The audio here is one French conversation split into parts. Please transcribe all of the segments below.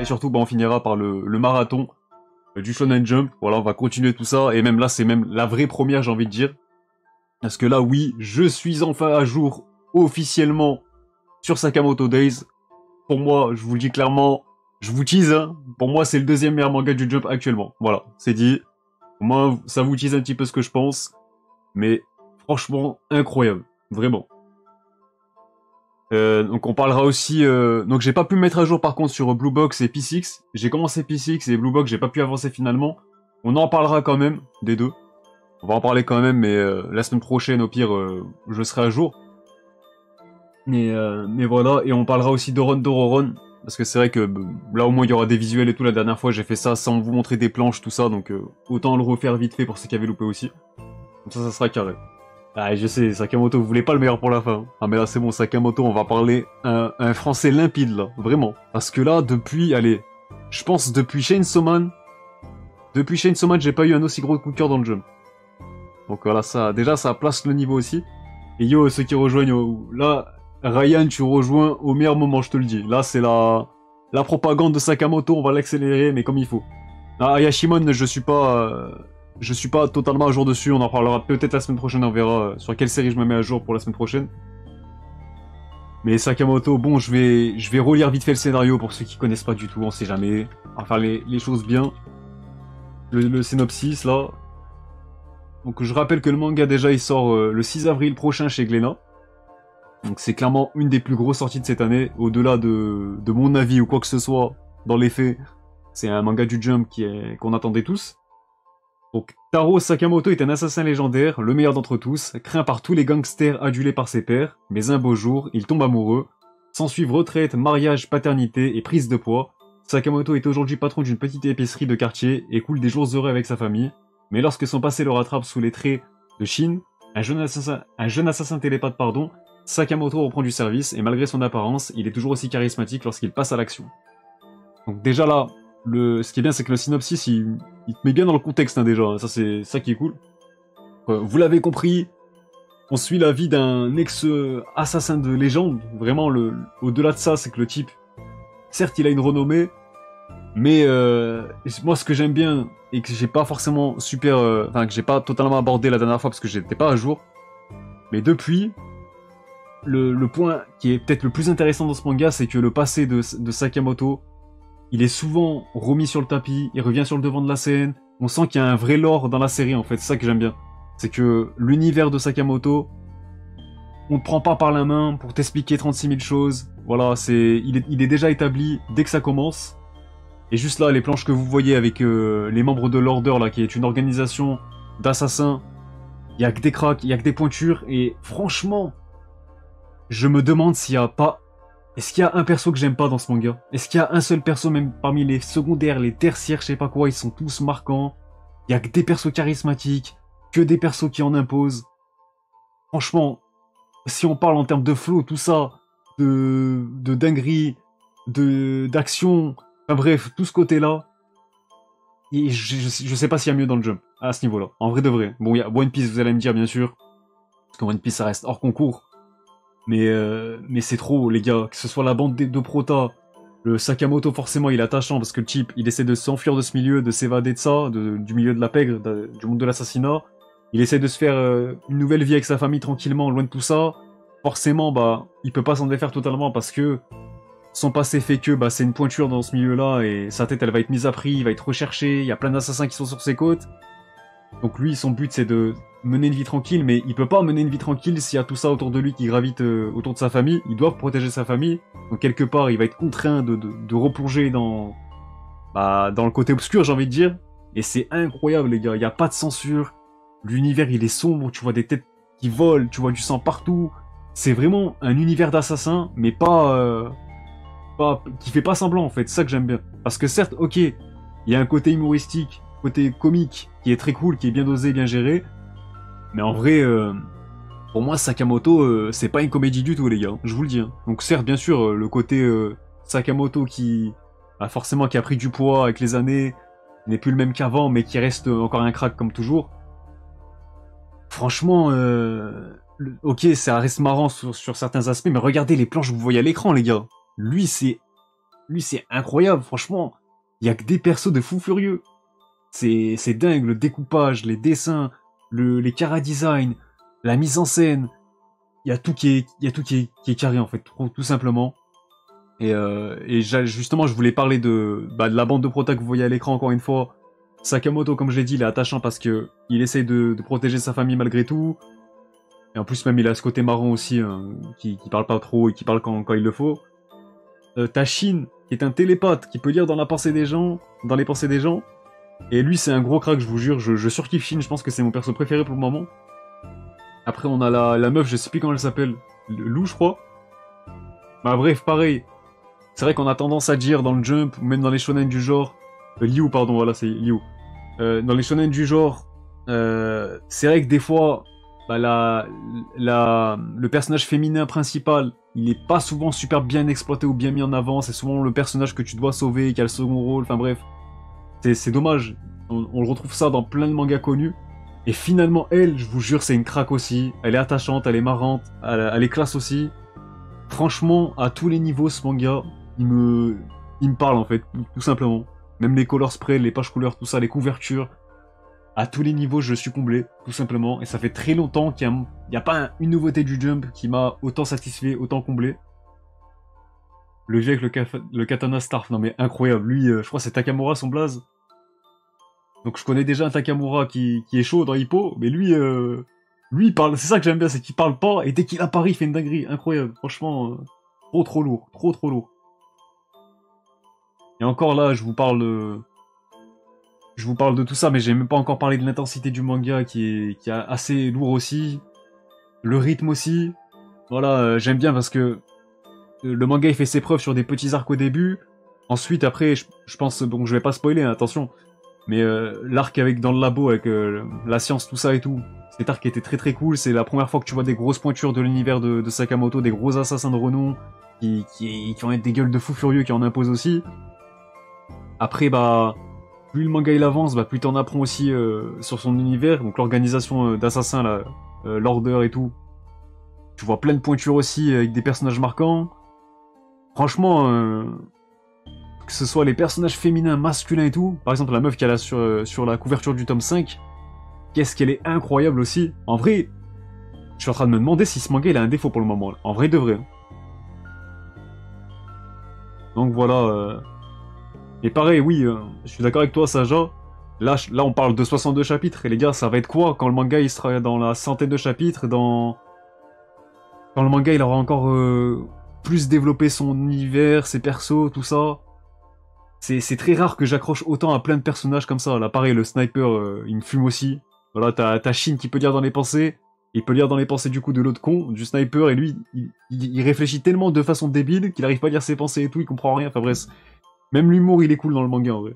Et surtout, bah, on finira par le marathon du Shonen Jump. Voilà, on va continuer tout ça. Et même là, c'est même la vraie première, j'ai envie de dire. Parce que là, oui, je suis enfin à jour officiellement sur Sakamoto Days. Pour moi, je vous le dis clairement, je vous tease, hein, pour moi, c'est le deuxième meilleur manga du Jump actuellement. Voilà, c'est dit. Au moins, ça vous tease un petit peu ce que je pense. Mais franchement, incroyable. Vraiment. Donc on parlera aussi... Donc j'ai pas pu me mettre à jour par contre sur Blue Box et P6. J'ai commencé P6 et Blue Box, j'ai pas pu avancer finalement. On en parlera quand même, des deux. On va en parler quand même, mais la semaine prochaine, au pire, je serai à jour. Mais voilà, et on parlera aussi d'Oron Dororon. Parce que c'est vrai que là au moins il y aura des visuels et tout. La dernière fois j'ai fait ça sans vous montrer des planches, tout ça. Donc autant le refaire vite fait pour ceux qui avaient loupé aussi. Comme ça sera carré. Ah, je sais, Sakamoto, vous voulez pas le meilleur pour la fin. Ah, mais là, c'est bon, Sakamoto, on va parler un français limpide, là. Vraiment. Parce que là, depuis, allez, je pense depuis Chainsaw Man, j'ai pas eu un aussi gros coup de cœur dans le jeu. Donc voilà, ça, déjà, ça place le niveau aussi. Et yo, ceux qui rejoignent, là, Ryan, tu rejoins au meilleur moment, je te le dis. Là, c'est la propagande de Sakamoto, on va l'accélérer, mais comme il faut. Ah, Ayashimon, je suis pas totalement à jour dessus, on en parlera peut-être la semaine prochaine, on verra sur quelle série je me mets à jour pour la semaine prochaine. Mais Sakamoto, bon, je vais relire vite fait le scénario pour ceux qui connaissent pas du tout, on sait jamais. On va faire les choses bien. Le synopsis, là. Donc je rappelle que le manga, déjà, il sort le 6 avril prochain chez Glénat. Donc c'est clairement une des plus grosses sorties de cette année, au-delà de mon avis ou quoi que ce soit, dans les faits. C'est un manga du Jump qu'on attendait tous. Donc, Taro Sakamoto est un assassin légendaire, le meilleur d'entre tous, craint par tous les gangsters adulés par ses pairs, mais un beau jour, il tombe amoureux. S'ensuivent retraite, mariage, paternité et prise de poids. Sakamoto est aujourd'hui patron d'une petite épicerie de quartier et coule des jours heureux avec sa famille. Mais lorsque son passé le rattrape sous les traits de Shin, un jeune assassin télépathe, Sakamoto reprend du service et malgré son apparence, il est toujours aussi charismatique lorsqu'il passe à l'action. Donc déjà là, ce qui est bien, c'est que le synopsis, il te met bien dans le contexte, hein, déjà. Ça, c'est ça qui est cool. Vous l'avez compris, on suit la vie d'un ex-assassin de légende. Vraiment, au-delà de ça, c'est que le type, certes, il a une renommée, mais moi, ce que j'aime bien, et que j'ai pas forcément que j'ai pas totalement abordé la dernière fois parce que j'étais pas à jour, mais depuis, le point qui est peut-être le plus intéressant dans ce manga, c'est que le passé de Sakamoto, il est souvent remis sur le tapis, il revient sur le devant de la scène. On sent qu'il y a un vrai lore dans la série, en fait. C'est ça que j'aime bien. C'est que l'univers de Sakamoto, on te prend pas par la main pour t'expliquer 36 000 choses. Voilà, il est déjà établi dès que ça commence. Et juste là, les planches que vous voyez avec les membres de l'Order, là, qui est une organisation d'assassins, il y a que des cracks, il y a que des pointures. Et franchement, je me demande s'il y a pas... Est-ce qu'il y a un perso que j'aime pas dans ce manga? Est-ce qu'il y a un seul perso, même parmi les secondaires, les tertiaires, je sais pas quoi, ils sont tous marquants. Il y a que des persos charismatiques, que des persos qui en imposent. Franchement, si on parle en termes de flow, tout ça, de dinguerie, d'action, enfin bref, tout ce côté-là, et je sais pas s'il y a mieux dans le jump, à ce niveau-là. En vrai de vrai. Bon, il y a One Piece, vous allez me dire, bien sûr, parce que One Piece, ça reste hors concours. Mais c'est trop, les gars. Que ce soit la bande de Prota, le Sakamoto, forcément, il est attachant parce que le type, il essaie de s'enfuir de ce milieu, de s'évader de ça, du milieu de la pègre, du monde de l'assassinat. Il essaie de se faire une nouvelle vie avec sa famille tranquillement, loin de tout ça. Forcément, bah, il peut pas s'en défaire totalement parce que son passé fait que bah, c'est une pointure dans ce milieu-là et sa tête, elle va être mise à prix, il va être recherché. Il y a plein d'assassins qui sont sur ses côtes. Donc lui, son but, c'est de mener une vie tranquille, mais il peut pas mener une vie tranquille s'il y a tout ça autour de lui qui gravite autour de sa famille. Il doit protéger sa famille. Donc quelque part, il va être contraint de replonger dans le côté obscur, j'ai envie de dire. Et c'est incroyable, les gars. Il n'y a pas de censure. L'univers, il est sombre. Tu vois des têtes qui volent. Tu vois du sang partout. C'est vraiment un univers d'assassin, mais qui fait pas semblant, en fait. C'est ça que j'aime bien. Parce que certes, ok, il y a un côté humoristique, côté comique, qui est très cool, qui est bien dosé, bien géré. Mais en vrai, pour moi, Sakamoto, c'est pas une comédie du tout, les gars. Je vous le dis. Hein. Donc certes, bien sûr, le côté Sakamoto qui a pris du poids avec les années, n'est plus le même qu'avant, mais qui reste encore un crack comme toujours. Franchement, ok, ça reste marrant sur certains aspects, mais regardez les planches que vous voyez à l'écran, les gars. Lui, c'est lui c'est incroyable, franchement. Il y a que des persos de fous furieux. C'est dingue, le découpage, les dessins, les chara-design, la mise en scène. Il y a tout qui est carré en fait, tout simplement. Et justement, je voulais parler de la bande de prota que vous voyez à l'écran encore une fois. Sakamoto, comme je l'ai dit, il est attachant parce que il essaye de protéger sa famille malgré tout. Et en plus, même, il a ce côté marrant aussi, hein, qui parle pas trop et qui parle quand il le faut. T'as Shin, qui est un télépathe, qui peut lire dans la pensée des gens, dans les pensées des gens. Et lui, c'est un gros crack, je vous jure. Je surkiffe Shin, je pense que c'est mon perso préféré pour le moment. Après, on a la meuf, je sais plus comment elle s'appelle. Lou, je crois. Bah bref, pareil. C'est vrai qu'on a tendance à dire dans le Jump, ou même dans les shonen du genre... Liu, pardon, voilà, c'est Liu. Dans les shonen du genre, c'est vrai que des fois, le personnage féminin principal, il est pas souvent super bien exploité ou bien mis en avant. C'est souvent le personnage que tu dois sauver, qui a le second rôle, enfin bref. C'est dommage. On le retrouve ça dans plein de mangas connus. Et finalement, elle, je vous jure, c'est une craque aussi. Elle est attachante, elle est marrante, elle est classe aussi. Franchement, à tous les niveaux, ce manga, il me parle en fait, tout simplement. Même les color spray, les pages couleurs, tout ça, les couvertures. À tous les niveaux, je suis comblé, tout simplement. Et ça fait très longtemps qu'il n'y a pas une nouveauté du Jump qui m'a autant satisfait, autant comblé. Le vieux avec le katana Starf, non mais incroyable. Lui, je crois que c'est Takamura son blaze. Donc je connais déjà un Takamura qui est chaud dans Hippo, mais lui, il parle. C'est ça que j'aime bien, c'est qu'il parle pas, et dès qu'il apparaît, il fait une dinguerie. Incroyable, franchement, trop lourd, trop lourd. Et encore là, je vous parle de tout ça, mais j'ai même pas encore parlé de l'intensité du manga qui est assez lourd aussi. Le rythme aussi. Voilà, j'aime bien parce que le manga il fait ses preuves sur des petits arcs au début. Ensuite, après, je pense, bon, je vais pas spoiler, hein, attention. Mais l'arc avec dans le labo, avec la science, tout ça et tout, cet arc était très cool. C'est la première fois que tu vois des grosses pointures de l'univers de Sakamoto, des gros assassins de renom qui ont des gueules de fous furieux qui en imposent aussi. Après, plus le manga il avance, plus t'en apprends aussi sur son univers, donc l'organisation d'assassins, là, l'Order et tout. Tu vois plein de pointures aussi avec des personnages marquants. Franchement, que ce soit les personnages féminins, masculins et tout, par exemple la meuf qui a là sur la couverture du tome 5, qu'est-ce qu'elle est incroyable aussi. En vrai, je suis en train de me demander si ce manga il a un défaut pour le moment. En vrai de vrai. Donc voilà. Et pareil, oui, je suis d'accord avec toi, Saja. Là, on parle de 62 chapitres. Et les gars, ça va être quoi quand le manga il sera dans la centaine de chapitres, quand le manga il aura encore plus développé son univers, ses persos, tout ça. C'est très rare que j'accroche autant à plein de personnages comme ça. Là, pareil, le sniper, il me fume aussi. Voilà, t'as Shin qui peut lire dans les pensées. Il peut lire dans les pensées du coup de l'autre con, du sniper, et lui, il réfléchit tellement de façon débile qu'il arrive pas à lire ses pensées et tout, il comprend rien. Enfin bref, même l'humour, il est cool dans le manga en vrai.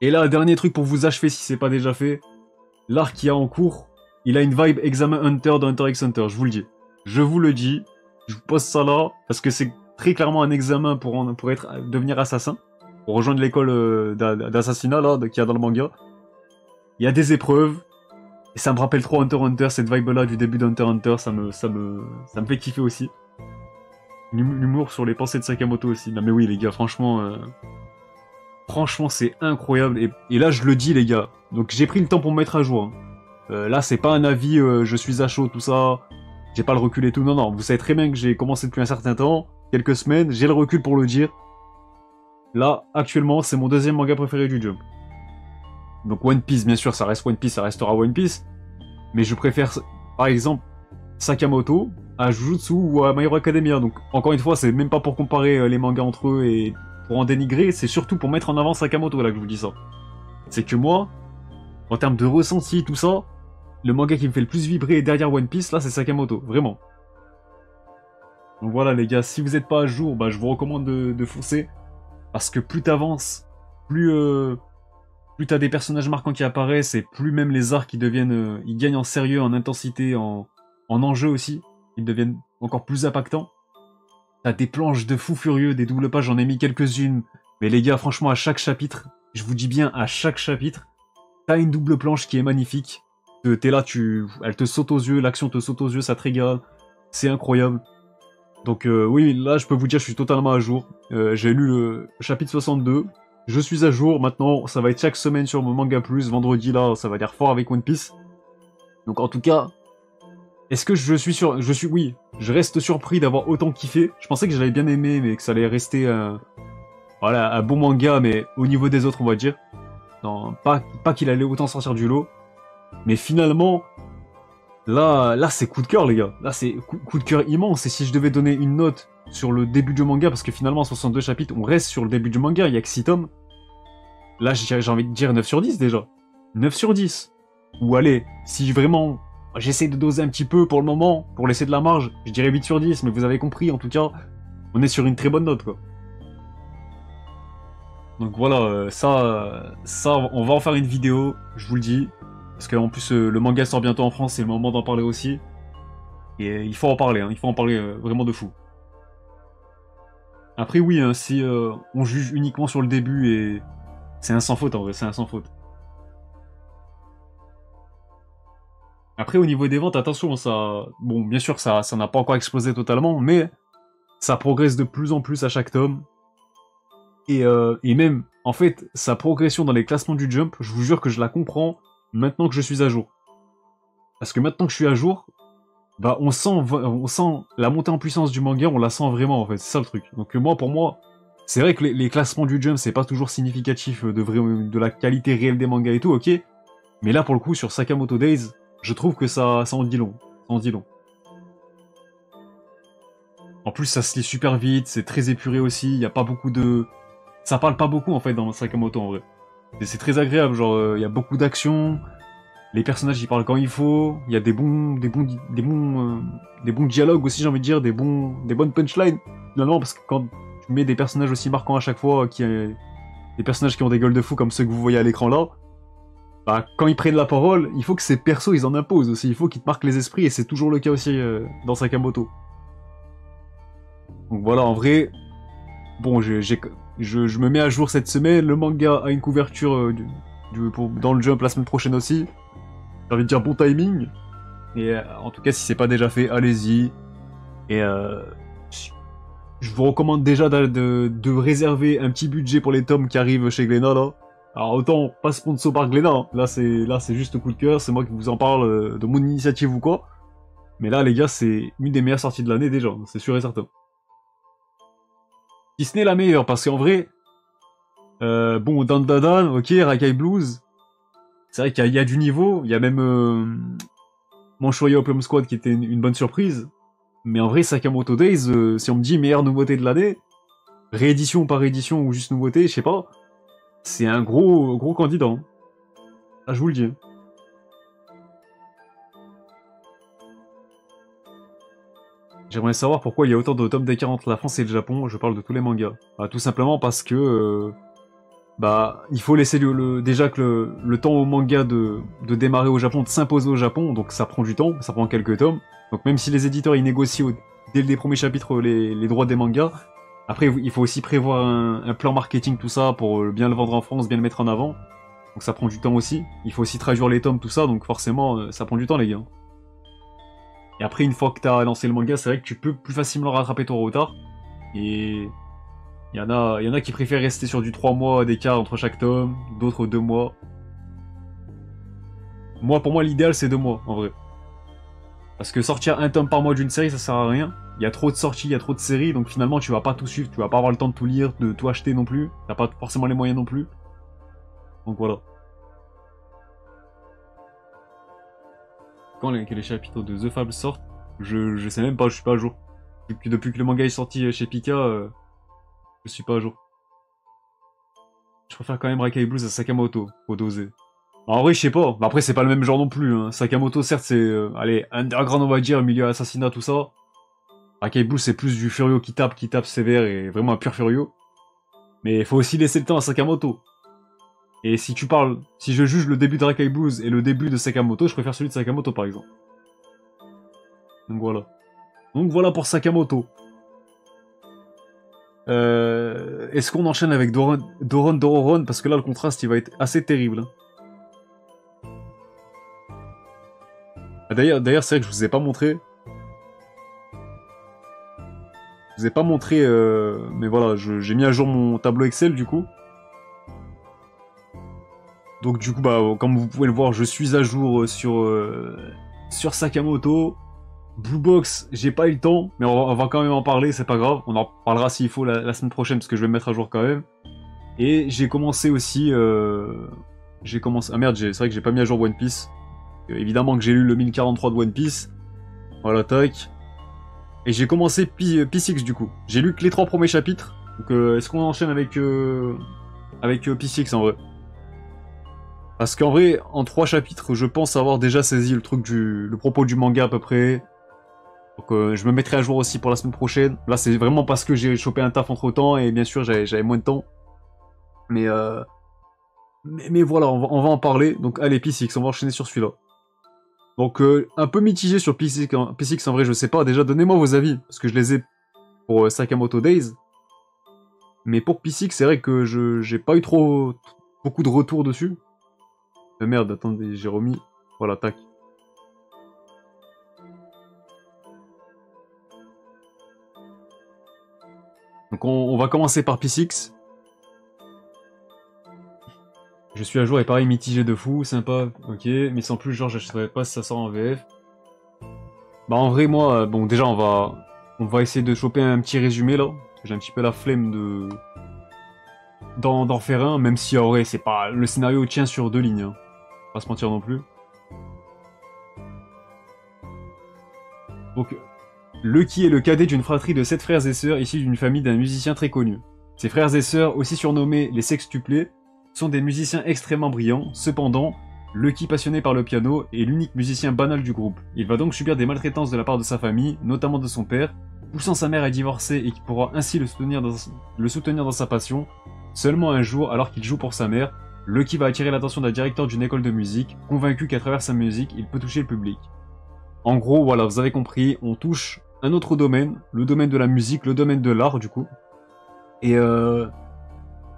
Et là, dernier truc pour vous achever si c'est pas déjà fait. L'arc qu'il y a en cours, il a une vibe examen Hunter dans Hunter x Hunter, je vous le dis. Je vous le dis, je vous pose ça là, parce que c'est très clairement un examen pour devenir assassin, pour rejoindre l'école d'assassinat là, qu'il y a dans le manga. Il y a des épreuves, et ça me rappelle trop Hunter x Hunter, cette vibe là du début d'Hunter x Hunter, ça me fait kiffer aussi. L'humour sur les pensées de Sakamoto aussi. Non mais oui les gars, franchement... Franchement, c'est incroyable. Et là, je le dis, les gars. Donc, j'ai pris le temps pour me mettre à jour. Là, c'est pas un avis, je suis à chaud, tout ça. J'ai pas le recul et tout. Non, non. Vous savez très bien que j'ai commencé depuis un certain temps. Quelques semaines. J'ai le recul pour le dire. Là, actuellement, c'est mon deuxième manga préféré du Jump. Donc, One Piece, bien sûr, ça reste One Piece, ça restera One Piece. Mais je préfère, par exemple, Sakamoto à Jujutsu ou à My Hero Academia. Donc, encore une fois, c'est même pas pour comparer les mangas entre eux et... pour en dénigrer, c'est surtout pour mettre en avant Sakamoto là que je vous dis ça. C'est que moi, en termes de ressenti, tout ça, le manga qui me fait le plus vibrer derrière One Piece, là, c'est Sakamoto, vraiment. Donc voilà les gars, si vous n'êtes pas à jour, je vous recommande de foncer, parce que plus t'avances, plus t'as des personnages marquants qui apparaissent, et plus même les arcs ils deviennent, ils gagnent en sérieux, en intensité, en enjeu aussi, ils deviennent encore plus impactants. T'as des planches de fous furieux, des doubles pages, j'en ai mis quelques-unes. Mais les gars, franchement, à chaque chapitre, je vous dis bien, à chaque chapitre, t'as une double planche qui est magnifique. T'es là, elle te saute aux yeux, l'action te saute aux yeux, ça te régale. C'est incroyable. Donc oui, là je peux vous dire je suis totalement à jour. J'ai lu le chapitre 62. Je suis à jour, maintenant ça va être chaque semaine sur mon Manga Plus. Vendredi là, ça va dire fort avec One Piece. Donc en tout cas, est-ce que je suis sur... Oui, je reste surpris d'avoir autant kiffé. Je pensais que j'allais bien aimé, mais que ça allait rester voilà, un bon manga, mais au niveau des autres on va dire. Non, pas qu'il allait autant sortir du lot. Mais finalement, là c'est coup de cœur, les gars. Là, c'est coup de cœur immense. Et si je devais donner une note sur le début du manga, parce que finalement, 62 chapitres, on reste sur le début du manga, il y a que 6 tomes. Là, j'ai envie de dire 9 sur 10 déjà. 9 sur 10. Ou allez, si vraiment j'essaie de doser un petit peu pour le moment, pour laisser de la marge, je dirais 8 sur 10, mais vous avez compris, en tout cas, on est sur une très bonne note, quoi. Donc voilà, ça, on va en faire une vidéo, je vous le dis. Parce qu'en plus, le manga sort bientôt en France, c'est le moment d'en parler aussi. Et il faut en parler, hein, il faut en parler vraiment de fou. Après oui, hein, si on juge uniquement sur le début, et c'est un sans faute en vrai, c'est un sans faute. Après au niveau des ventes, attention, ça... Bon, bien sûr, ça n'a pas encore explosé totalement, mais ça progresse de plus en plus à chaque tome. Et même, en fait, sa progression dans les classements du Jump, je vous jure que je la comprends maintenant que je suis à jour. Parce que maintenant que je suis à jour, bah on sent la montée en puissance du manga, on la sent vraiment en fait, c'est ça le truc. Donc moi, pour moi, c'est vrai que les classements du Jump, c'est pas toujours significatif de la qualité réelle des mangas et tout, ok. Mais là, pour le coup, sur Sakamoto Days, je trouve que ça en dit long. Ça en dit long. En plus, ça se lit super vite, c'est très épuré aussi, il y a pas beaucoup de... Ça parle pas beaucoup en fait dans Sakamoto en vrai. Et c'est très agréable, genre il y a beaucoup d'action, les personnages ils parlent quand il faut, il y a des bons dialogues aussi j'ai envie de dire, des bonnes punchlines finalement parce que quand tu mets des personnages aussi marquants à chaque fois, des personnages qui ont des gueules de fou comme ceux que vous voyez à l'écran là, bah quand ils prennent la parole, il faut que ces persos ils en imposent aussi, il faut qu'ils te marquent les esprits et c'est toujours le cas aussi dans Sakamoto. Donc voilà en vrai, bon je me mets à jour cette semaine, le manga a une couverture dans le Jump la semaine prochaine aussi. J'ai envie de dire bon timing. Et en tout cas, si c'est pas déjà fait, allez-y. Et je vous recommande déjà de réserver un petit budget pour les tomes qui arrivent chez Glénat là. Alors autant pas sponsor par Glénat, hein. Là c'est juste coup de cœur, c'est moi qui vous en parle de mon initiative ou quoi. Mais là les gars, c'est une des meilleures sorties de l'année déjà, c'est sûr et certain. Si ce n'est la meilleure, parce qu'en vrai, bon, Dan Dan, ok, Rakai Blues, c'est vrai qu'il y a du niveau, il y a même Manchoya Opium Squad qui était une bonne surprise. Mais en vrai, Sakamoto Days, si on me dit meilleure nouveauté de l'année, réédition par réédition ou juste nouveauté, je sais pas, c'est un gros candidat. Hein. Ah, je vous le dis. J'aimerais savoir pourquoi il y a autant de tomes d'écart entre la France et le Japon, je parle de tous les mangas. Bah, tout simplement parce que bah, il faut laisser déjà que le temps au manga de démarrer au Japon, de s'imposer au Japon, donc ça prend du temps, ça prend quelques tomes. Donc même si les éditeurs ils négocient dès les premiers chapitres les droits des mangas, après il faut aussi prévoir un plan marketing, tout ça, pour bien le vendre en France, bien le mettre en avant. Donc ça prend du temps aussi. Il faut aussi traduire les tomes, tout ça, donc forcément ça prend du temps les gars. Et après une fois que t'as lancé le manga, c'est vrai que tu peux plus facilement rattraper ton retard. Et il y en a qui préfèrent rester sur du 3 mois d'écart entre chaque tome, d'autres 2 mois. Moi, pour moi, l'idéal, c'est 2 mois, en vrai. Parce que sortir un tome par mois d'une série, ça sert à rien. Il y a trop de sorties, il y a trop de séries, donc finalement, tu vas pas tout suivre, tu vas pas avoir le temps de tout lire, de tout acheter non plus. T'as pas forcément les moyens non plus. Donc voilà. Quand les chapitres de The Fable sortent, je sais même pas, je suis pas à jour. Depuis que le manga est sorti chez Pika, je suis pas à jour. Je préfère quand même Rakai Blues à Sakamoto, faut doser. En vrai, je sais pas. Après, c'est pas le même genre non plus. Hein. Sakamoto, certes, c'est allez, underground, on va dire, milieu assassinat, tout ça. Rakai Blues, c'est plus du Furio qui tape sévère et vraiment un pur Furio. Mais il faut aussi laisser le temps à Sakamoto. Et si tu parles, si je juge le début de Rakai Blues et le début de Sakamoto, je préfère celui de Sakamoto par exemple. Donc voilà. Donc voilà pour Sakamoto. Est-ce qu'on enchaîne avec Dororon parce que là le contraste il va être assez terrible. Hein. D'ailleurs c'est vrai que je vous ai pas montré. Je vous ai pas montré, mais voilà, j'ai mis à jour mon tableau Excel du coup. Donc du coup, bah, comme vous pouvez le voir, je suis à jour sur Sakamoto. Blue Box, j'ai pas eu le temps, mais on va quand même en parler, c'est pas grave. On en parlera s'il faut la semaine prochaine, parce que je vais me mettre à jour quand même. Et j'ai commencé aussi... J'ai commencé... Ah merde, c'est vrai que j'ai pas mis à jour One Piece. Évidemment que j'ai lu le 1043 de One Piece. Voilà, tac. Et j'ai commencé P6 du coup. J'ai lu que les 3 premiers chapitres. Donc est-ce qu'on enchaîne avec P6 en vrai? Parce qu'en vrai, en 3 chapitres, je pense avoir déjà saisi le propos du manga à peu près. Donc je me mettrai à jour aussi pour la semaine prochaine. Là c'est vraiment parce que j'ai chopé un taf entre temps et bien sûr j'avais moins de temps. Mais, mais voilà, on va en parler. Donc allez, P6, on va enchaîner sur celui-là. Donc un peu mitigé sur P6 en vrai, je sais pas. Déjà donnez-moi vos avis, parce que je les ai pour Sakamoto Days. Mais pour P6, c'est vrai que j'ai pas eu beaucoup de retours dessus. Merde, attendez, j'ai remis. Voilà, tac. Donc on va commencer par P6. Je suis à jour et pareil, mitigé de fou, sympa, ok. Mais sans plus, genre, j'achèterais pas si ça sort en VF. Bah en vrai, moi, bon, déjà, on va essayer de choper un petit résumé, là. J'ai un petit peu la flemme d'en faire un, même si, en vrai, c'est pas... Le scénario tient sur 2 lignes, hein. Pas se mentir non plus. Donc, Lucky est le cadet d'une fratrie de 7 frères et sœurs issus d'une famille d'un musicien très connu. Ses frères et sœurs, aussi surnommés les sextuplés, sont des musiciens extrêmement brillants. Cependant, Lucky, passionné par le piano, est l'unique musicien banal du groupe. Il va donc subir des maltraitances de la part de sa famille, notamment de son père, poussant sa mère à divorcer et qui pourra ainsi le soutenir dans sa passion. Seulement un jour, alors qu'il joue pour sa mère, Lucky va attirer l'attention d'un directeur d'une école de musique, convaincu qu'à travers sa musique, il peut toucher le public. En gros, voilà, vous avez compris, on touche un autre domaine, le domaine de la musique, le domaine de l'art du coup. Et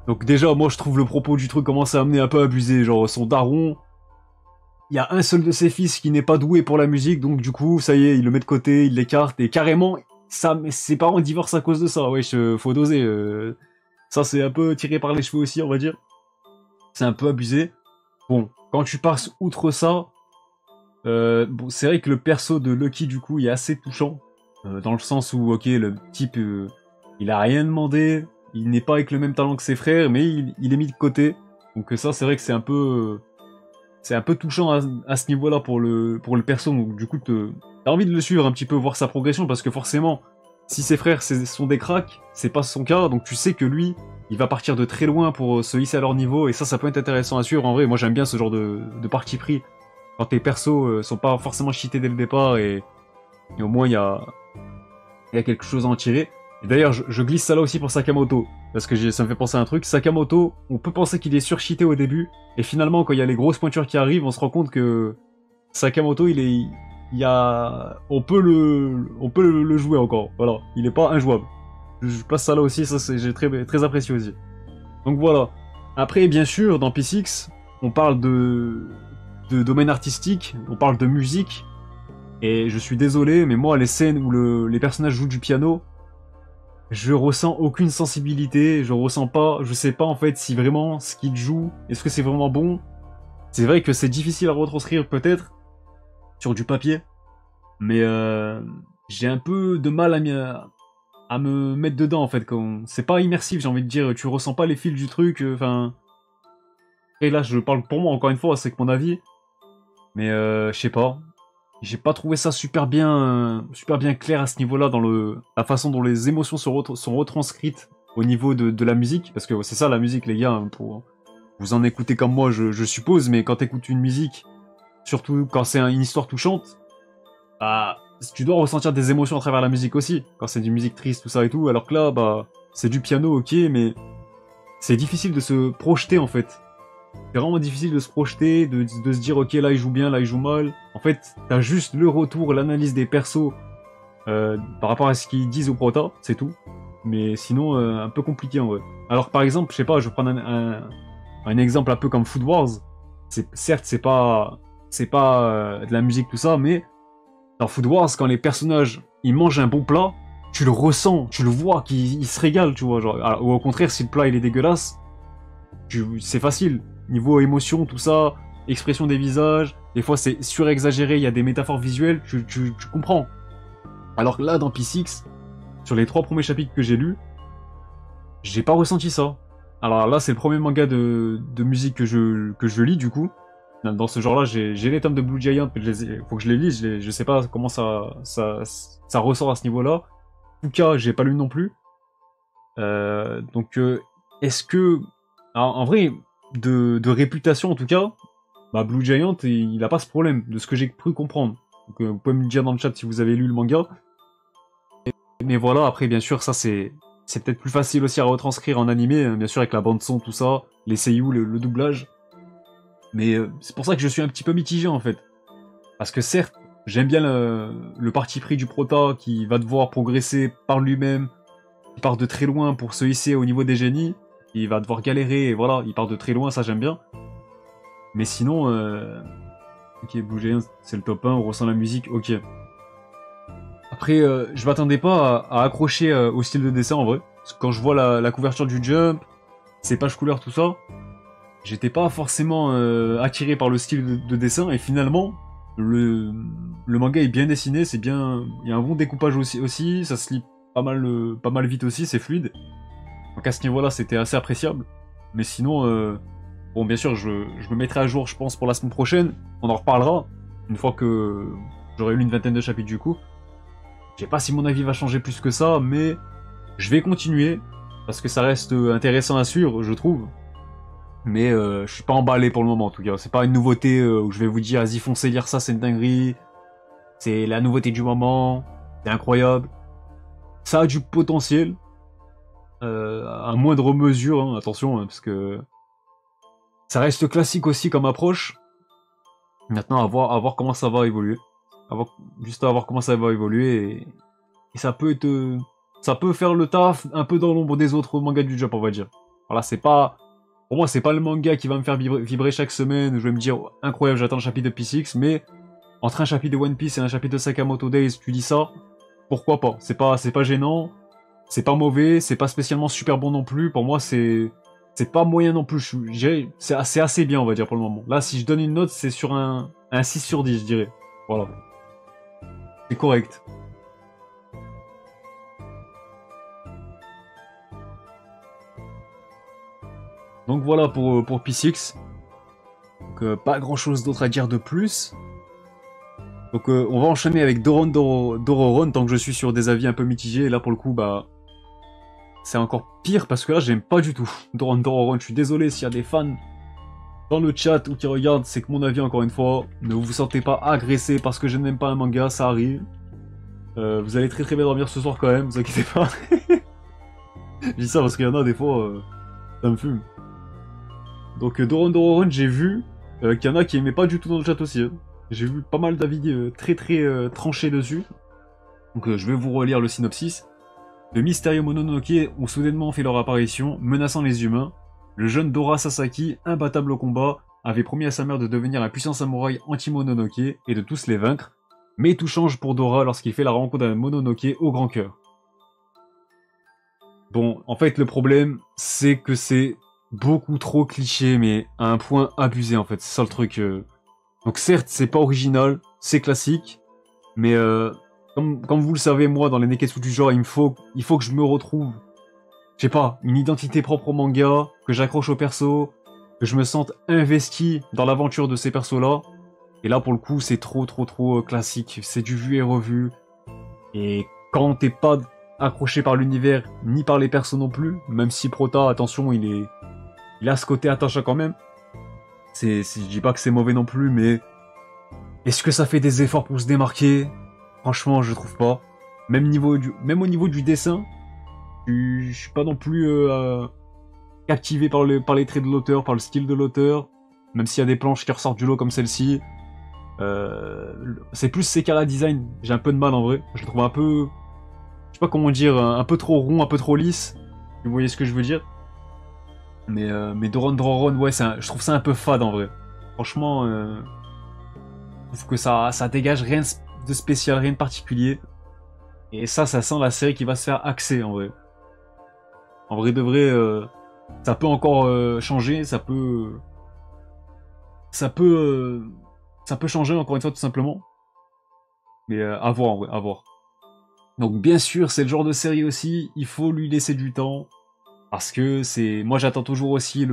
donc déjà, moi je trouve le propos du truc commence à amener un peu abusé, genre son daron, il y a un seul de ses fils qui n'est pas doué pour la musique, donc du coup, ça y est, il le met de côté, il l'écarte, et carrément, ses parents divorcent à cause de ça, wesh, faut doser. Ça c'est un peu tiré par les cheveux aussi, on va dire. C'est un peu abusé. Bon, quand tu passes outre ça, bon, c'est vrai que le perso de Lucky, du coup, il est assez touchant. Dans le sens où, ok, le type, il a rien demandé, il n'est pas avec le même talent que ses frères, mais il est mis de côté. Donc ça, c'est vrai que c'est un peu touchant à ce niveau-là pour le perso. Donc du coup, t'as envie de le suivre un petit peu, voir sa progression, parce que forcément, si ses frères sont des cracks, c'est pas son cas, donc tu sais que lui, il va partir de très loin pour se hisser à leur niveau, et ça peut être intéressant à suivre. En vrai, moi j'aime bien ce genre de parti pris, quand tes persos sont pas forcément cheatés dès le départ, et au moins il y a quelque chose à en tirer. Et d'ailleurs, je glisse ça là aussi pour Sakamoto, parce que ça me fait penser à un truc. Sakamoto, on peut penser qu'il est surcheaté au début, et finalement, quand il y a les grosses pointures qui arrivent, on se rend compte que Sakamoto, on peut le jouer encore. Voilà, il est pas injouable. Je place ça là aussi, ça j'ai très apprécié aussi. Donc voilà. Après, bien sûr, dans P6, on parle de domaine artistique, on parle de musique, et je suis désolé, mais moi, les scènes où les personnages jouent du piano, je ressens aucune sensibilité, je sais pas en fait si vraiment ce qu'ils jouent, est-ce que c'est vraiment bon. C'est vrai que c'est difficile à retranscrire peut-être, sur du papier, mais j'ai un peu de mal à me mettre dedans en fait. C'est pas immersif, j'ai envie de dire, tu ressens pas les fils du truc, enfin... Et là, je parle pour moi, encore une fois, c'est que mon avis, mais je sais pas. J'ai pas trouvé ça super bien clair à ce niveau-là, dans la façon dont les émotions sont retranscrites au niveau de la musique, parce que c'est ça la musique, les gars, hein, pour vous en écoutez comme moi, je suppose, mais quand t'écoutes une musique, surtout quand c'est une histoire touchante, bah, tu dois ressentir des émotions à travers la musique aussi, quand c'est du musique triste, tout ça et tout, alors que là, bah, c'est du piano, ok, mais c'est difficile de se projeter, en fait. C'est vraiment difficile de se projeter, de se dire ok là il joue bien, là il joue mal. En fait, t'as juste le retour, l'analyse des persos par rapport à ce qu'ils disent au prota, c'est tout. Mais sinon, un peu compliqué en vrai. Alors par exemple, je sais pas, je vais prendre un exemple un peu comme Food Wars. Certes, c'est pas de la musique tout ça, mais dans Food Wars, quand les personnages ils mangent un bon plat, tu le ressens, tu le vois, qu'il se régale, tu vois. Genre, ou au contraire, si le plat il est dégueulasse, c'est facile. Niveau émotion, tout ça, expression des visages, des fois c'est surexagéré, il y a des métaphores visuelles, tu comprends. Alors que là, dans P6, sur les 3 premiers chapitres que j'ai lus, j'ai pas ressenti ça. Alors là, c'est le premier manga de musique que je lis, du coup. Dans ce genre-là, j'ai les tomes de Blue Giant, mais faut que je les lise, je sais pas comment ça ressort à ce niveau-là. Puka, j'ai pas lu non plus. Donc, est-ce que... Alors, en vrai, de réputation en tout cas, bah Blue Giant, il a pas ce problème, de ce que j'ai cru comprendre. Donc, vous pouvez me dire dans le chat si vous avez lu le manga. Mais voilà, après, bien sûr, ça c'est peut-être plus facile aussi à retranscrire en animé, hein, bien sûr, avec la bande-son, tout ça, les seiyuu, le doublage. Mais c'est pour ça que je suis un petit peu mitigé, en fait. Parce que certes, j'aime bien le parti pris du prota qui va devoir progresser par lui-même, qui part de très loin pour se hisser au niveau des génies, il va devoir galérer, et voilà, il part de très loin, ça j'aime bien. Mais sinon, ok, Blue Giant, c'est le top 1, on ressent la musique, ok. Après, je m'attendais pas à accrocher au style de dessin en vrai. Parce que quand je vois la couverture du Jump, ses pages couleurs, tout ça, j'étais pas forcément attiré par le style de dessin. Et finalement, le manga est bien dessiné, c'est bien, il y a un bon découpage aussi, ça se lit pas mal vite aussi, c'est fluide. Donc à ce niveau-là, c'était assez appréciable. Mais sinon, bon, bien sûr, je me mettrai à jour, je pense, pour la semaine prochaine. On en reparlera une fois que j'aurai lu une vingtaine de chapitres du coup. Je sais pas si mon avis va changer plus que ça, mais je vais continuer, parce que ça reste intéressant à suivre, je trouve. Mais je suis pas emballé pour le moment, en tout cas. C'est pas une nouveauté où je vais vous dire, vas-y, foncez lire ça, c'est une dinguerie. C'est la nouveauté du moment, c'est incroyable. Ça a du potentiel, à moindre mesure, hein, attention, hein, parce que ça reste classique aussi comme approche. Maintenant, à voir comment ça va évoluer. Juste à voir comment ça va évoluer et ça peut être, ça peut faire le taf un peu dans l'ombre des autres mangas du Jump, on va dire. Voilà, c'est pas, pour moi, c'est pas le manga qui va me faire vibrer chaque semaine, où je vais me dire, incroyable, j'attends le chapitre de P6, mais entre un chapitre de One Piece et un chapitre de Sakamoto Days, tu dis ça, pourquoi pas? C'est pas gênant, c'est pas mauvais, c'est pas spécialement super bon non plus, pour moi, c'est pas moyen non plus, c'est assez bien, on va dire, pour le moment. Là, si je donne une note, c'est sur un 6 sur 10, je dirais. Voilà. C'est correct. Donc voilà pour P6. Donc pas grand chose d'autre à dire de plus. Donc on va enchaîner avec Dororon tant que je suis sur des avis un peu mitigés. Et là pour le coup, bah c'est encore pire parce que là j'aime pas du tout Dororon. Je suis désolé s'il y a des fans dans le chat ou qui regardent, c'est que mon avis encore une fois. Ne vous sentez pas agressé parce que je n'aime pas un manga, ça arrive. Vous allez très bien dormir ce soir quand même, vous inquiétez pas. Je dis ça parce qu'il y en a des fois, ça me fume. Donc Dororon, j'ai vu qu'il y en a qui aimaient pas du tout dans le chat aussi. Hein. J'ai vu pas mal d'avis très tranchés dessus. Donc je vais vous relire le synopsis. De mystérieux Mononoke ont soudainement fait leur apparition, menaçant les humains. Le jeune Dora Sasaki, imbattable au combat, avait promis à sa mère de devenir un puissant samouraï anti-Mononoke et de tous les vaincre. Mais tout change pour Dora lorsqu'il fait la rencontre d'un Mononoke au grand cœur. Bon, en fait, le problème, c'est que c'est beaucoup trop cliché, mais à un point abusé, en fait. C'est ça le truc. Donc certes, c'est pas original, c'est classique, mais comme vous le savez, moi, dans les Neketsu du genre, il faut que je me retrouve, je sais pas, une identité propre au manga, que j'accroche au perso, que je me sente investi dans l'aventure de ces persos-là. Et là, pour le coup, c'est trop classique. C'est du vu et revu. Et quand t'es pas accroché par l'univers, ni par les persos non plus, même si Prota, attention, il a ce côté attachant quand même. Je dis pas que c'est mauvais non plus, mais est-ce que ça fait des efforts pour se démarquer? Franchement, je trouve pas. Même au niveau du dessin, je suis pas non plus captivé par les traits de l'auteur, par le style de l'auteur. Même s'il y a des planches qui ressortent du lot comme celle-ci. C'est plus ses chara design, j'ai un peu de mal en vrai. Je le trouve un peu, je sais pas comment dire, un peu trop rond, un peu trop lisse. Vous voyez ce que je veux dire? Mais Dororon, ouais, je trouve ça un peu fade en vrai. Franchement, je trouve que ça dégage rien de spécial, rien de particulier. Et ça sent la série qui va se faire axer en vrai. En vrai de vrai, ça peut encore changer, ça peut, ça peut changer encore une fois tout simplement. Mais à voir en vrai, à voir. Donc bien sûr, c'est le genre de série aussi, il faut lui laisser du temps. Parce que c'est... Moi j'attends toujours aussi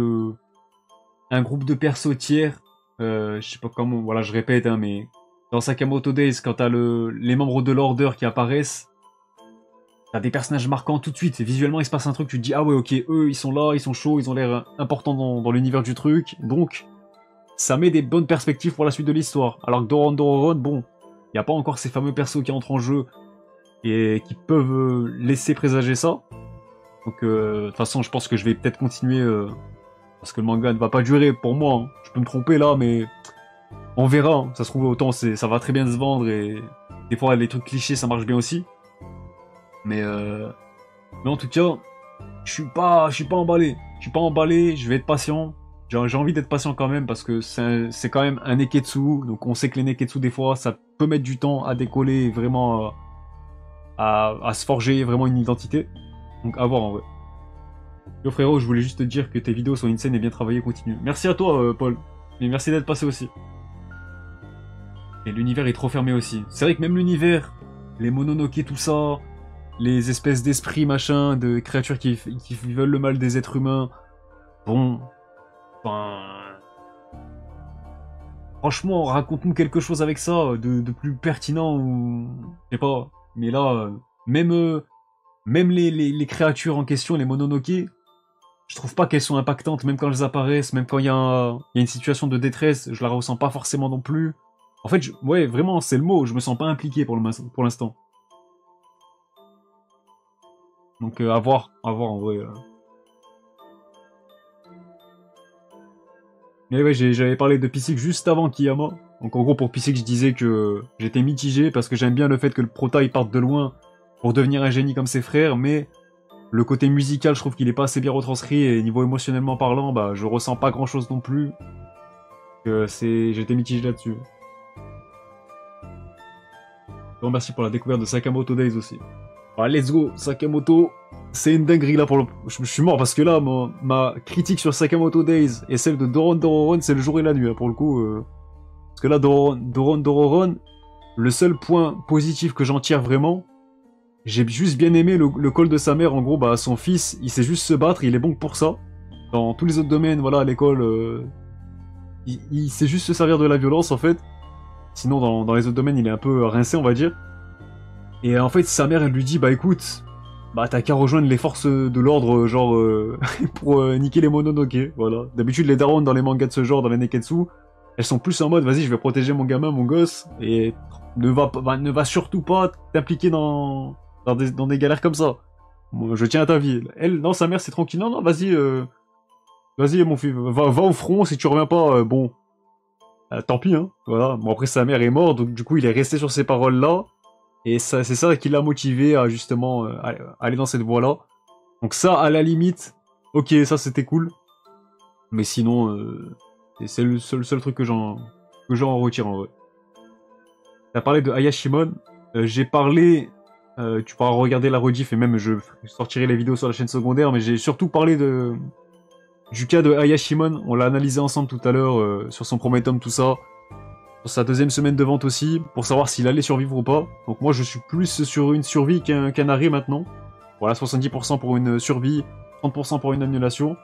un groupe de persos tiers. Je sais pas comment, voilà, je répète, hein, mais dans Sakamoto Days, quand t'as les membres de l'Order qui apparaissent, t'as des personnages marquants tout de suite. Et visuellement, il se passe un truc, tu te dis, ah ouais, ok, eux, ils sont là, ils sont chauds, ils ont l'air importants dans l'univers du truc. Donc, ça met des bonnes perspectives pour la suite de l'histoire. Alors que Dororon, bon, il n'y a pas encore ces fameux persos qui entrent en jeu et qui peuvent laisser présager ça. Donc, de toute façon, je pense que je vais peut-être continuer parce que le manga ne va pas durer pour moi. Hein. Je peux me tromper là, mais on verra. Hein. Ça se trouve, autant ça va très bien se vendre et des fois, les trucs clichés, ça marche bien aussi. Mais, en tout cas, je suis pas emballé. Je suis pas emballé, je vais être patient. J'ai envie d'être patient quand même parce que c'est quand même un Neketsu. Donc on sait que les Neketsu, des fois, ça peut mettre du temps à décoller et vraiment à se forger vraiment une identité. Donc à voir en vrai. Yo frérot, je voulais juste te dire que tes vidéos sont insane et bien travaillées, continue. Merci à toi, Paul. Mais merci d'être passé aussi. Et l'univers est trop fermé aussi. C'est vrai que même l'univers, les Mononoke, tout ça, les espèces d'esprits, machin, de créatures qui veulent le mal des êtres humains, bon, enfin... Franchement, raconte-nous quelque chose avec ça, de plus pertinent ou... Je sais pas. Mais là, même les créatures en question, les Mononoke, je trouve pas qu'elles sont impactantes, même quand elles apparaissent, même quand il y a une situation de détresse, je la ressens pas forcément non plus. En fait, ouais, vraiment, c'est le mot, je me sens pas impliqué pour l'instant. Donc à voir en vrai. Mais ouais, j'avais parlé de Psyche juste avant Kiyama. Donc en gros, pour Psyche, je disais que j'étais mitigé parce que j'aime bien le fait que le prota il parte de loin pour devenir un génie comme ses frères, mais le côté musical, je trouve qu'il est pas assez bien retranscrit et niveau émotionnellement parlant, bah je ressens pas grand chose non plus. J'étais mitigé là-dessus. Je vous remercie pour la découverte de Sakamoto Days aussi. Ah, let's go, Sakamoto, c'est une dinguerie là pour le... Je suis mort parce que là, ma critique sur Sakamoto Days et celle de Doron Dororon, c'est le jour et la nuit, hein, pour le coup. Parce que là, Doron Dororon, le seul point positif que j'en tire vraiment, j'ai juste bien aimé le call de sa mère, en gros, bah son fils, il sait juste se battre, il est bon que pour ça. Dans tous les autres domaines, voilà, à l'école, il sait juste se servir de la violence, en fait. Sinon, dans les autres domaines, il est un peu rincé, on va dire. Et en fait, sa mère, elle lui dit, bah écoute, bah t'as qu'à rejoindre les forces de l'ordre, genre, pour niquer les Mononoke, voilà. D'habitude, les darons dans les mangas de ce genre, dans les Neketsu, elles sont plus en mode, vas-y, je vais protéger mon gamin, mon gosse, et ne va surtout pas t'impliquer dans des galères comme ça. Moi, je tiens à ta vie. Elle, non, sa mère, c'est tranquille, non, non, vas-y, vas-y, mon fils, va au front, si tu reviens pas, bon, tant pis, hein, voilà. Bon, après, sa mère est morte, donc du coup, il est resté sur ces paroles-là, et c'est ça qui l'a motivé à justement aller dans cette voie-là. Donc ça, à la limite, ok, ça c'était cool. Mais sinon, c'est le seul truc que j'en retire en vrai. T'as parlé de Ayashimon. J'ai parlé, tu pourras regarder la rediff et même je sortirai les vidéos sur la chaîne secondaire, mais j'ai surtout parlé du cas de Ayashimon. On l'a analysé ensemble tout à l'heure sur son premier tome, tout ça. Sur sa deuxième semaine de vente aussi, pour savoir s'il allait survivre ou pas. Donc moi je suis plus sur une survie qu'un arrêt maintenant. Voilà, 70% pour une survie, 30% pour une annulation.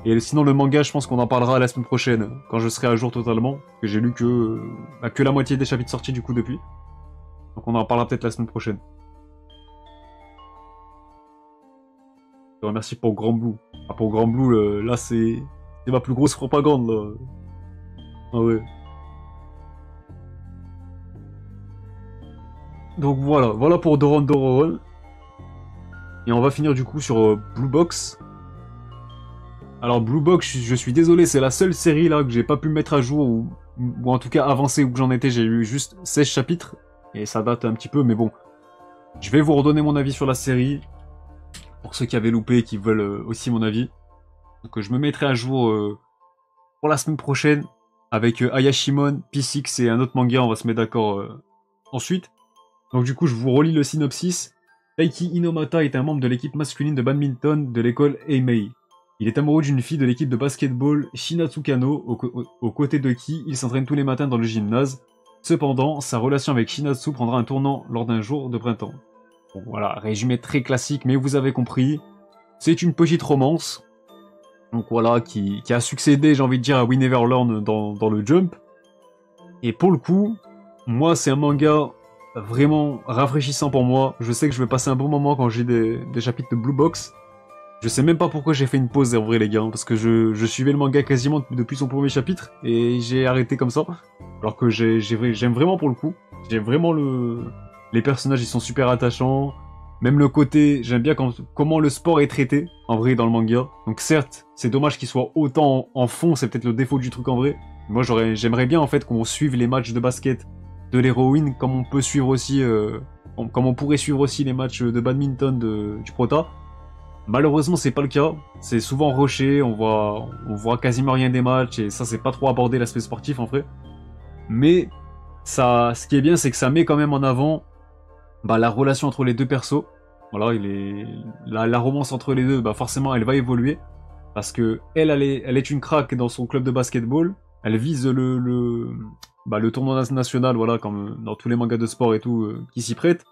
Et sinon le manga, je pense qu'on en parlera la semaine prochaine, quand je serai à jour totalement. Que j'ai lu que la moitié des chapitres sortis du coup depuis. Donc on en parlera peut-être la semaine prochaine. Je te remercie pour Grand Blue. Ah, pour Grand Blue, là c'est ma plus grosse propagande là. Ah ouais. Donc voilà pour Doron Dororon. Et on va finir du coup sur Blue Box. Alors Blue Box, je suis désolé, c'est la seule série là que j'ai pas pu mettre à jour, ou en tout cas avancer où j'en étais, j'ai eu juste 16 chapitres, et ça date un petit peu, mais bon. Je vais vous redonner mon avis sur la série, pour ceux qui avaient loupé et qui veulent aussi mon avis. Donc je me mettrai à jour pour la semaine prochaine, avec Ayashimon, P6 et un autre manga, on va se mettre d'accord ensuite. Donc du coup, je vous relis le synopsis. Taiki Inomata est un membre de l'équipe masculine de badminton de l'école Eimei. Il est amoureux d'une fille de l'équipe de basketball Shinatsu Kano, aux côtés de qui il s'entraîne tous les matins dans le gymnase. Cependant, sa relation avec Shinatsu prendra un tournant lors d'un jour de printemps. Bon voilà, résumé très classique, mais vous avez compris. C'est une petite romance. Donc voilà, qui a succédé, j'ai envie de dire, à We Never Learn dans le Jump. Et pour le coup, moi, c'est un manga vraiment rafraîchissant pour moi. Je sais que je vais passer un bon moment quand j'ai des chapitres de Blue Box. Je sais même pas pourquoi j'ai fait une pause, en vrai, les gars, parce que je suivais le manga quasiment depuis son premier chapitre, et j'ai arrêté comme ça. Alors que j'aime vraiment pour le coup. J'aime vraiment les personnages, ils sont super attachants. Même le côté, j'aime bien comment le sport est traité, en vrai, dans le manga. Donc certes, c'est dommage qu'il soit autant en fond, c'est peut-être le défaut du truc en vrai. Moi, j'aimerais bien, en fait, qu'on suive les matchs de basket de l'héroïne, comme on peut suivre aussi, comme on pourrait suivre aussi les matchs de badminton du prota. Malheureusement, c'est pas le cas. C'est souvent rushé, on voit quasiment rien des matchs, et ça, c'est pas trop abordé l'aspect sportif, en vrai. Mais, ça, ce qui est bien, c'est que ça met quand même en avant la relation entre les deux persos. Voilà, la romance entre les deux, forcément, elle va évoluer. Parce que elle est une crack dans son club de basketball. Elle vise le tournoi national, voilà, comme dans tous les mangas de sport et tout, qui s'y prêtent.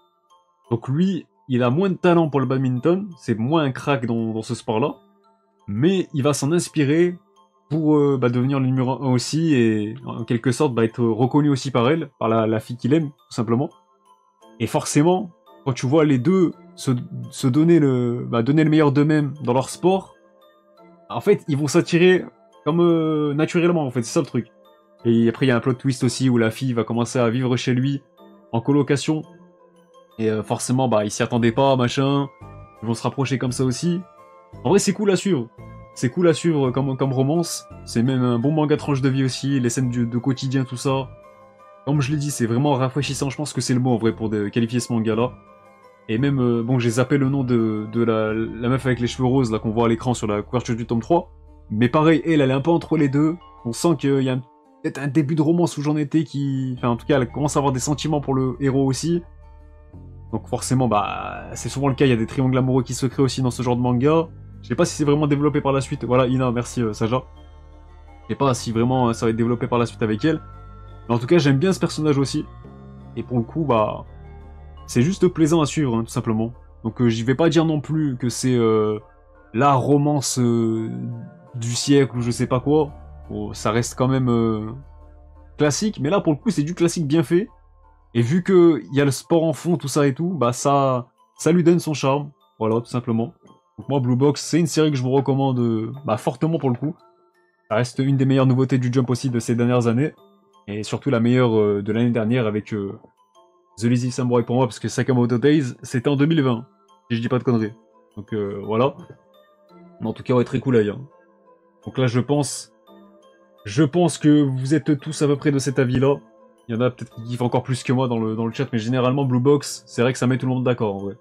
Donc lui, il a moins de talent pour le badminton, c'est moins un crack dans ce sport-là. Mais il va s'en inspirer pour devenir le numéro 1 aussi, et en quelque sorte être reconnu aussi par elle, par la fille qu'il aime, tout simplement. Et forcément, quand tu vois les deux se donner donner le meilleur d'eux-mêmes dans leur sport, en fait, ils vont s'attirer comme naturellement, en fait, c'est ça le truc. Et après, il y a un plot twist aussi où la fille va commencer à vivre chez lui en colocation. Et forcément, il s'y attendait pas, machin. Ils vont se rapprocher comme ça aussi. En vrai, c'est cool à suivre. C'est cool à suivre comme romance. C'est même un bon manga tranche de vie aussi. Les scènes de quotidien, tout ça. Comme je l'ai dit, c'est vraiment rafraîchissant. Je pense que c'est le mot en vrai pour qualifier ce manga-là. Et même, bon, j'ai zappé le nom de la meuf avec les cheveux roses là qu'on voit à l'écran sur la couverture du tome 3. Mais pareil, elle est un peu entre les deux. On sent qu'il y a peut-être un début de romance où j'en étais qui... Enfin, en tout cas, elle commence à avoir des sentiments pour le héros aussi. Donc forcément, c'est souvent le cas, il y a des triangles amoureux qui se créent aussi dans ce genre de manga. Je sais pas si c'est vraiment développé par la suite. Voilà, Ina, merci Saja. Je sais pas si vraiment ça va être développé par la suite avec elle. Mais en tout cas, j'aime bien ce personnage aussi. Et pour le coup, c'est juste plaisant à suivre, hein, tout simplement. Donc j'y vais pas dire non plus que c'est la romance du siècle ou je sais pas quoi. Bon, ça reste quand même classique, mais là pour le coup c'est du classique bien fait. Et vu que il y a le sport en fond, tout ça et tout, ça lui donne son charme. Voilà, tout simplement. Donc moi Blue Box, c'est une série que je vous recommande fortement pour le coup. Ça reste une des meilleures nouveautés du Jump aussi de ces dernières années. Et surtout la meilleure de l'année dernière avec The Lazy Samurai pour moi, parce que Sakamoto Days, c'était en 2020, si je dis pas de conneries. Donc voilà. Mais en tout cas, ouais, très cool hein. Donc là, je pense que vous êtes tous à peu près de cet avis-là. Il y en a peut-être qui kiffent encore plus que moi dans le chat, mais généralement, Blue Box, c'est vrai que ça met tout le monde d'accord, en vrai.